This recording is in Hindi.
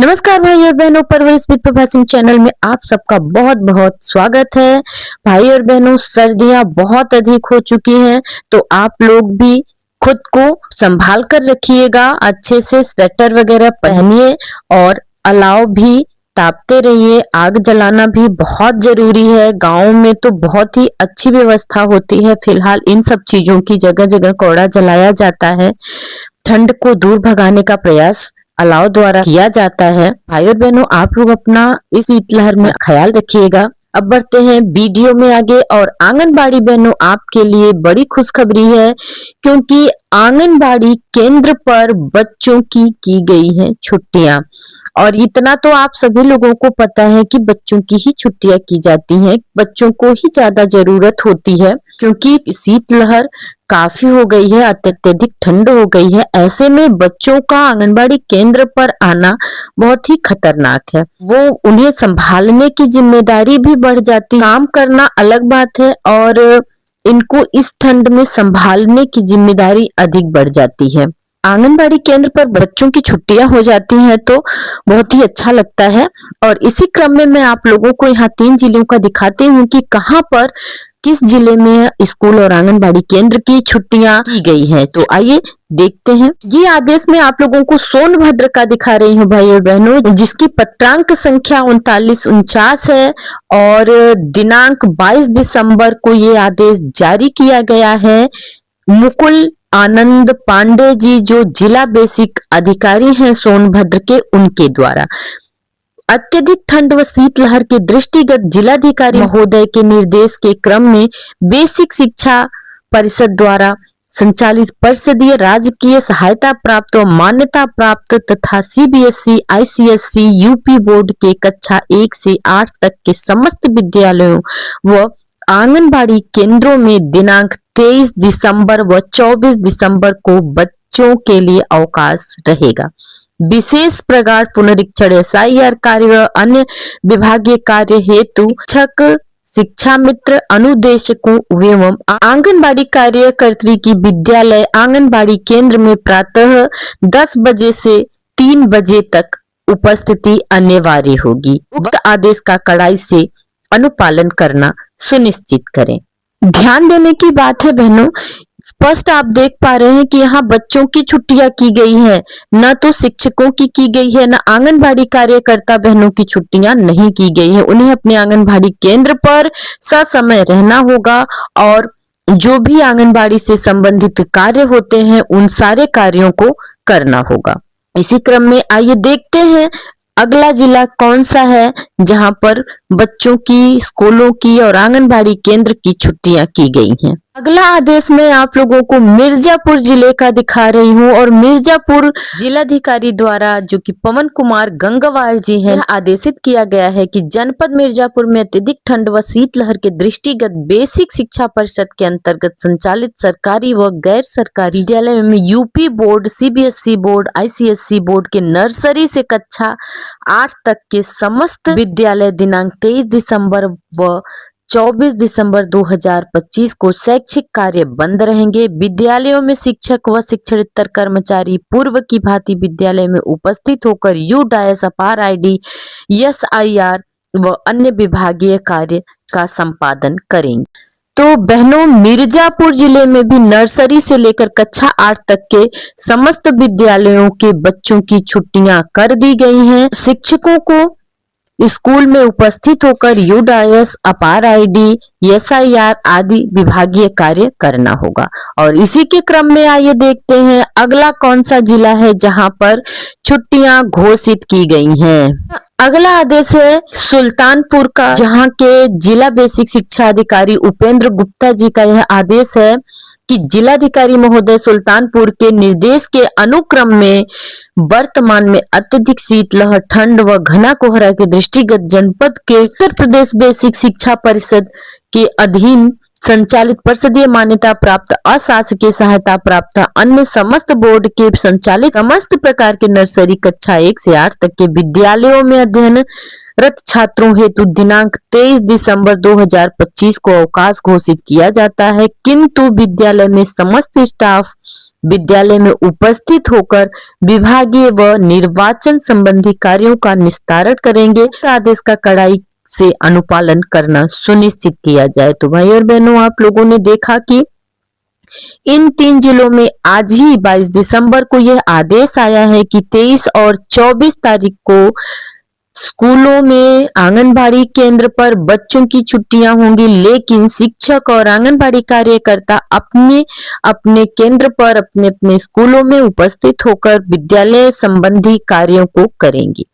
नमस्कार भाई और बहनों, परवरिश विद प्रभा सिंह चैनल में आप सबका बहुत बहुत स्वागत है। भाई और बहनों, सर्दियां बहुत अधिक हो चुकी हैं, तो आप लोग भी खुद को संभाल कर रखिएगा। अच्छे से स्वेटर वगैरह पहनिए और अलाव भी तापते रहिए। आग जलाना भी बहुत जरूरी है। गाँव में तो बहुत ही अच्छी व्यवस्था होती है। फिलहाल इन सब चीजों की जगह जगह कोड़ा जलाया जाता है। ठंड को दूर भगाने का प्रयास अलाव द्वारा किया जाता है। भाई और बहनों, आप लोग अपना इस शीतलहर में ख्याल रखिएगा। अब बढ़ते हैं वीडियो में आगे। और आंगनबाड़ी बहनों, आपके लिए बड़ी खुशखबरी है, क्योंकि आंगनबाड़ी केंद्र पर बच्चों की गई है छुट्टियां। और इतना तो आप सभी लोगों को पता है कि बच्चों की ही छुट्टियां की जाती हैं। बच्चों को ही ज्यादा जरूरत होती है, क्योंकि शीतलहर काफी हो गई है, अत्यधिक ठंड हो गई है। ऐसे में बच्चों का आंगनबाड़ी केंद्र पर आना बहुत ही खतरनाक है। वो उन्हें संभालने की जिम्मेदारी भी बढ़ जाती है। काम करना अलग बात है, और इनको इस ठंड में संभालने की जिम्मेदारी अधिक बढ़ जाती है। आंगनबाड़ी केंद्र पर बच्चों की छुट्टियां हो जाती हैं तो बहुत ही अच्छा लगता है। और इसी क्रम में मैं आप लोगों को यहाँ 3 जिलों का दिखाती हूँ कि कहाँ पर किस जिले में स्कूल और आंगनबाड़ी केंद्र की छुट्टियां की गई हैं। तो आइए देखते हैं। ये आदेश में आप लोगों को सोनभद्र का दिखा रही हूँ भाई और बहनों, जिसकी पत्रांक संख्या 3949 है। और दिनांक 22 दिसंबर को ये आदेश जारी किया गया है। मुकुल आनंद पांडे जी, जो जिला बेसिक अधिकारी हैं सोनभद्र के, उनके द्वारा अत्यधिक ठंड व शीतलहर के दृष्टिगत जिलाधिकारी महोदय के निर्देश के क्रम में बेसिक शिक्षा परिषद द्वारा संचालित परिषदीय राजकीय सहायता प्राप्त व मान्यता प्राप्त तथा सीबीएसई, आईसीएसई, यूपी बोर्ड के कक्षा 1 से 8 तक के समस्त विद्यालयों व आंगनबाड़ी केंद्रों में दिनांक 23 दिसंबर व 24 दिसंबर को बच्चों के लिए अवकाश रहेगा। विशेष प्रगाढ़ पुनरीक्षण, एसआईआर कार्य व अन्य विभागीय कार्य हेतु शिक्षक, शिक्षा मित्र, अनुदेशकों एवं आंगनबाड़ी कार्यकर्त्री की विद्यालय आंगनबाड़ी केंद्र में प्रातः 10 बजे से 3 बजे तक उपस्थिति अनिवार्य होगी। उक्त आदेश का कड़ाई से अनुपालन करना सुनिश्चित करें। ध्यान देने की बात है बहनों, स्पष्ट आप देख पा रहे हैं कि यहाँ बच्चों की छुट्टियां की गई है, न तो शिक्षकों की गई है, न आंगनबाड़ी कार्यकर्ता बहनों की छुट्टियां नहीं की गई है। उन्हें अपने आंगनबाड़ी केंद्र पर ससमय रहना होगा और जो भी आंगनबाड़ी से संबंधित कार्य होते हैं उन सारे कार्यों को करना होगा। इसी क्रम में आइए देखते हैं अगला जिला कौन सा है जहां पर बच्चों की, स्कूलों की और आंगनबाड़ी केंद्र की छुट्टियां की गई हैं। अगला आदेश मैं आप लोगों को मिर्जापुर जिले का दिखा रही हूँ। और मिर्जापुर जिलाधिकारी द्वारा, जो कि पवन कुमार गंगवार जी हैं, आदेशित किया गया है कि जनपद मिर्जापुर में अत्यधिक ठंड व शीतलहर के दृष्टिगत बेसिक शिक्षा परिषद के अंतर्गत संचालित सरकारी व गैर सरकारी विद्यालयों में UP board, CBSE board, ICSE board के नर्सरी से कक्षा 8 तक के समस्त विद्यालय दिनांक 23 दिसंबर व 24 दिसंबर 2025 को शैक्षिक कार्य बंद रहेंगे। विद्यालयों में शिक्षक व शिक्षणेतर कर्मचारी पूर्व की भांति विद्यालय में उपस्थित होकर यूडायस, अपार आईडी, एसआईआर व अन्य विभागीय कार्य का संपादन करेंगे। तो बहनों, मिर्जापुर जिले में भी नर्सरी से लेकर कक्षा 8 तक के समस्त विद्यालयों के बच्चों की छुट्टियां कर दी गई हैं। शिक्षकों को स्कूल में उपस्थित होकर यूडायस, अपार आईडी, एसआईआर आदि विभागीय कार्य करना होगा। और इसी के क्रम में आइए देखते हैं अगला कौन सा जिला है जहां पर छुट्टियां घोषित की गई हैं। अगला आदेश है सुल्तानपुर का, जहां के जिला बेसिक शिक्षा अधिकारी उपेंद्र गुप्ता जी का यह आदेश है कि जिलाधिकारी महोदय सुल्तानपुर के निर्देश के अनुक्रम में वर्तमान में अत्यधिक शीतलहर, ठंड व घना कोहरा के दृष्टिगत जनपद के उत्तर प्रदेश बेसिक शिक्षा परिषद के अधीन संचालित परिषदीय मान्यता प्राप्त, अशासकीय सहायता प्राप्त अन्य समस्त बोर्ड के संचालित समस्त प्रकार के नर्सरी कक्षा 1 से 8 तक के विद्यालयों में अध्ययन कार्यरत छात्रों हेतु दिनांक 23 दिसंबर 2025 को अवकाश घोषित किया जाता है, किंतु विद्यालय में समस्त स्टाफ विद्यालय में उपस्थित होकर विभागीय व निर्वाचन संबंधी कार्यों का निस्तारण करेंगे। आदेश का कड़ाई से अनुपालन करना सुनिश्चित किया जाए। तो भाई और बहनों, आप लोगों ने देखा कि इन 3 जिलों में आज ही 22 दिसंबर को यह आदेश आया है कि 23 और 24 तारीख को स्कूलों में आंगनबाड़ी केंद्र पर बच्चों की छुट्टियां होंगी, लेकिन शिक्षक और आंगनबाड़ी कार्यकर्ता अपने अपने केंद्र पर अपने अपने स्कूलों में उपस्थित होकर विद्यालय संबंधी कार्यों को करेंगे।